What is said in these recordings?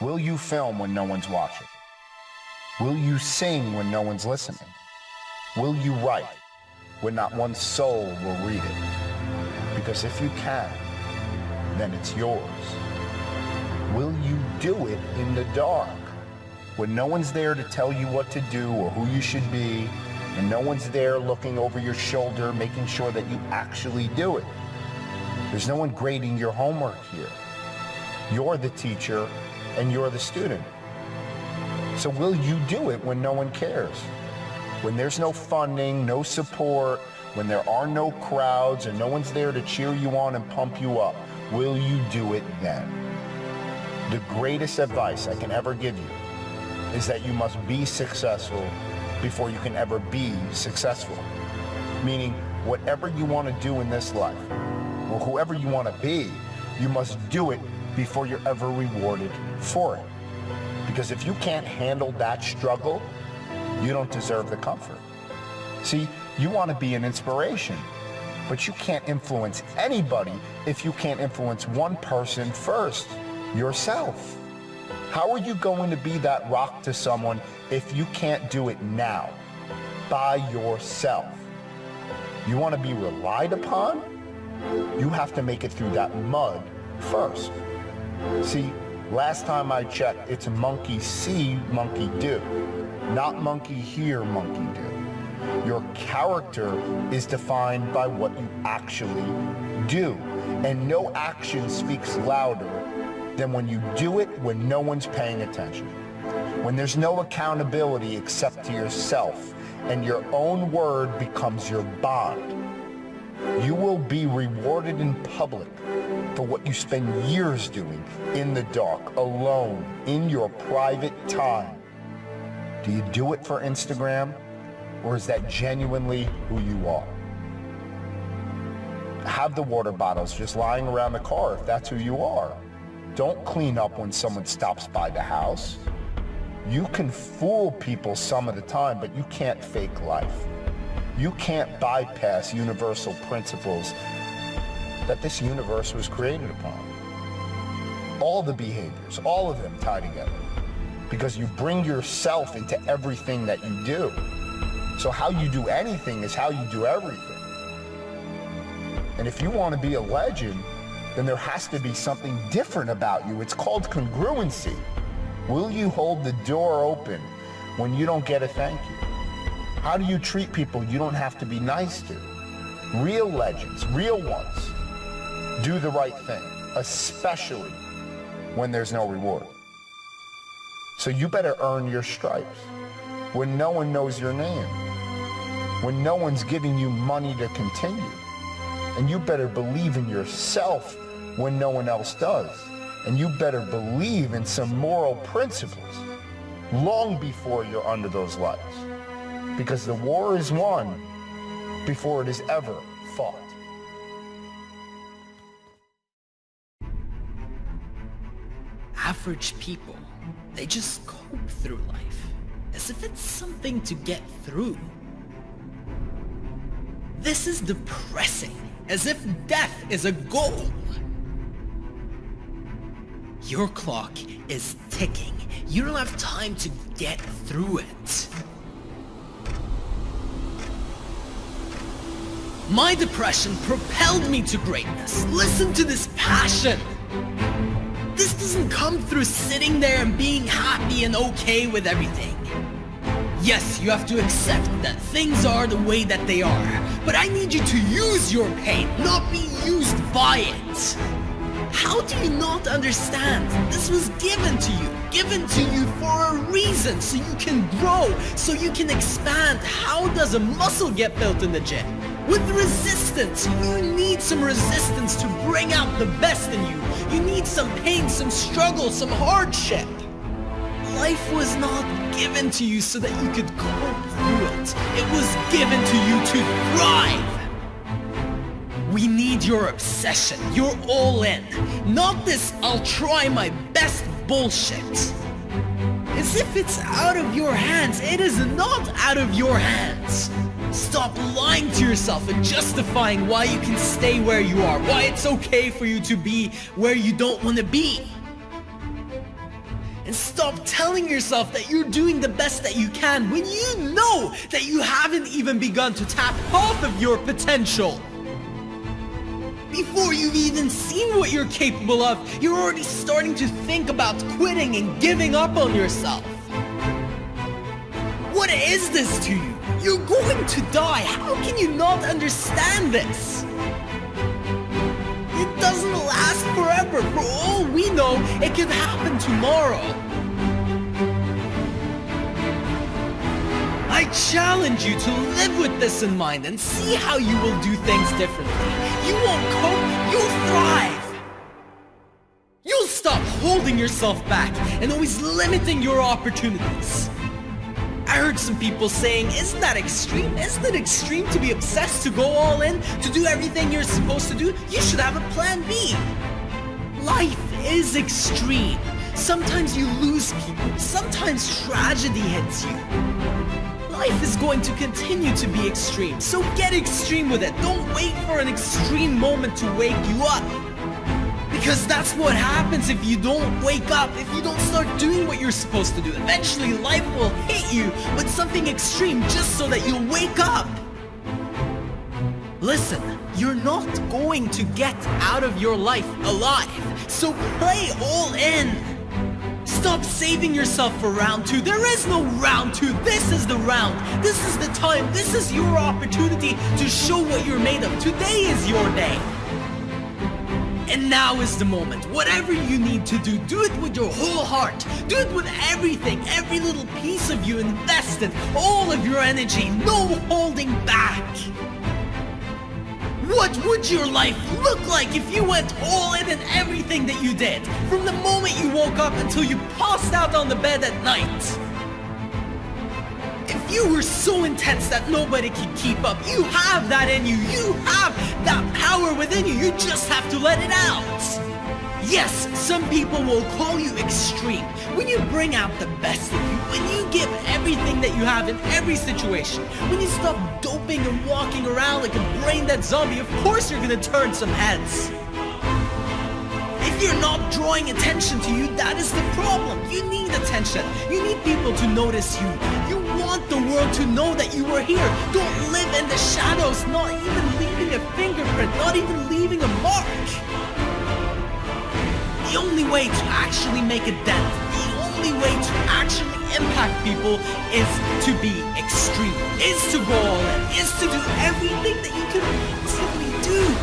Will you film when no one's watching? Will you sing when no one's listening? Will you write when not one soul will read it? Because if you can, then it's yours. Will you do it in the dark when no one's there to tell you what to do or who you should be, and no one's there looking over your shoulder, making sure that you actually do it? There's no one grading your homework here. You're the teacher and you're the student. So will you do it when no one cares? When there's no funding, no support, when there are no crowds and no one's there to cheer you on and pump you up, will you do it then? The greatest advice I can ever give you is that you must be successful before you can ever be successful. Meaning, whatever you want to do in this life, or whoever you want to be, you must do it before you're ever rewarded for it. Because if you can't handle that struggle, you don't deserve the comfort. See, you want to be an inspiration, but you can't influence anybody if you can't influence one person first, yourself. How are you going to be that rock to someone if you can't do it now, by yourself? You want to be relied upon? You have to make it through that mud first. See, last time I checked, it's monkey see, monkey do, not monkey hear, monkey do. Your character is defined by what you actually do, and no action speaks louder than when you do it when no one's paying attention, when there's no accountability except to yourself, and your own word becomes your bond. You will be rewarded in public for what you spend years doing in the dark, alone, in your private time. Do you do it for Instagram, or is that genuinely who you are? Have the water bottles just lying around the car if that's who you are. Don't clean up when someone stops by the house. You can fool people some of the time, but you can't fake life. You can't bypass universal principles that this universe was created upon. All the behaviors, all of them tie together, because you bring yourself into everything that you do. So how you do anything is how you do everything. And if you want to be a legend, then there has to be something different about you. It's called congruency. Will you hold the door open when you don't get a thank you? How do you treat people you don't have to be nice to? Real legends, real ones, do the right thing, especially when there's no reward. So you better earn your stripes when no one knows your name, when no one's giving you money to continue. And you better believe in yourself when no one else does. And you better believe in some moral principles long before you're under those lights. Because the war is won before it is ever fought. Average people, they just cope through life as if it's something to get through. This is depressing, as if death is a goal. Your clock is ticking. You don't have time to get through it. My depression propelled me to greatness. Listen to this passion. This doesn't come through sitting there and being happy and okay with everything. Yes, you have to accept that things are the way that they are, but I need you to use your pain, not be used by it. How do you not understand? This was given to you for a reason, so you can grow, so you can expand. How does a muscle get built in the gym? With resistance. You need some resistance to bring out the best in you. You need some pain, some struggle, some hardship. Life was not given to you so that you could cope through it. It was given to you to thrive. We need your obsession, your all in. Not this I'll try my best bullshit. As if it's out of your hands. It is not out of your hands. Stop lying to yourself and justifying why you can stay where you are, why it's okay for you to be where you don't want to be. And stop telling yourself that you're doing the best that you can when you know that you haven't even begun to tap half of your potential. Before you've even seen what you're capable of, you're already starting to think about quitting and giving up on yourself. What is this to you? You're going to die. How can you not understand this? It doesn't last forever. For all we know, it could happen tomorrow. I challenge you to live with this in mind and see how you will do things differently. You won't cope, you'll thrive. You'll stop holding yourself back and always limiting your opportunities. I heard some people saying, isn't that extreme? Isn't it extreme to be obsessed, to go all in, to do everything you're supposed to do? You should have a plan B. Life is extreme. Sometimes you lose people. Sometimes tragedy hits you. Life is going to continue to be extreme, so get extreme with it. Don't wait for an extreme moment to wake you up. Because that's what happens if you don't wake up, if you don't start doing what you're supposed to do. Eventually, life will hit you with something extreme just so that you'll wake up. Listen, you're not going to get out of your life alive, so play all in. Stop saving yourself for round 2. There is no round 2. This is the round. This is the time. This is your opportunity to show what you're made of. Today is your day. And now is the moment. Whatever you need to do, do it with your whole heart. Do it with everything, every little piece of you invested, all of your energy, no holding back. What would your life look like if you went all in everything that you did? From the moment you woke up until you passed out on the bed at night. If you were so intense that nobody could keep up, you have that in you. You have that power within you. You just have to let it out. Yes, some people will call you extreme. When you bring out the best in you, when you give everything that you have in every situation, when you stop doping and walking around like a brain-dead zombie, of course you're gonna turn some heads. If you're not drawing attention to you, that is the problem. You need attention. You need people to notice you. You want the world to know that you are here. Don't live in the shadows, not even leaving a fingerprint, not even leaving a mark. The only way to actually make a dent, the only way to actually impact people is to be extreme, is to go all in, is to do everything that you can possibly do.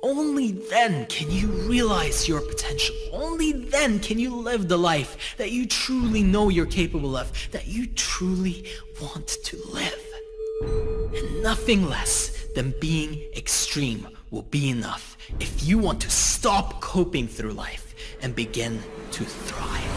Only then can you realize your potential. Only then can you live the life that you truly know you're capable of, that you truly want to live. And nothing less than being extreme will be enough if you want to stop coping through life and begin to thrive.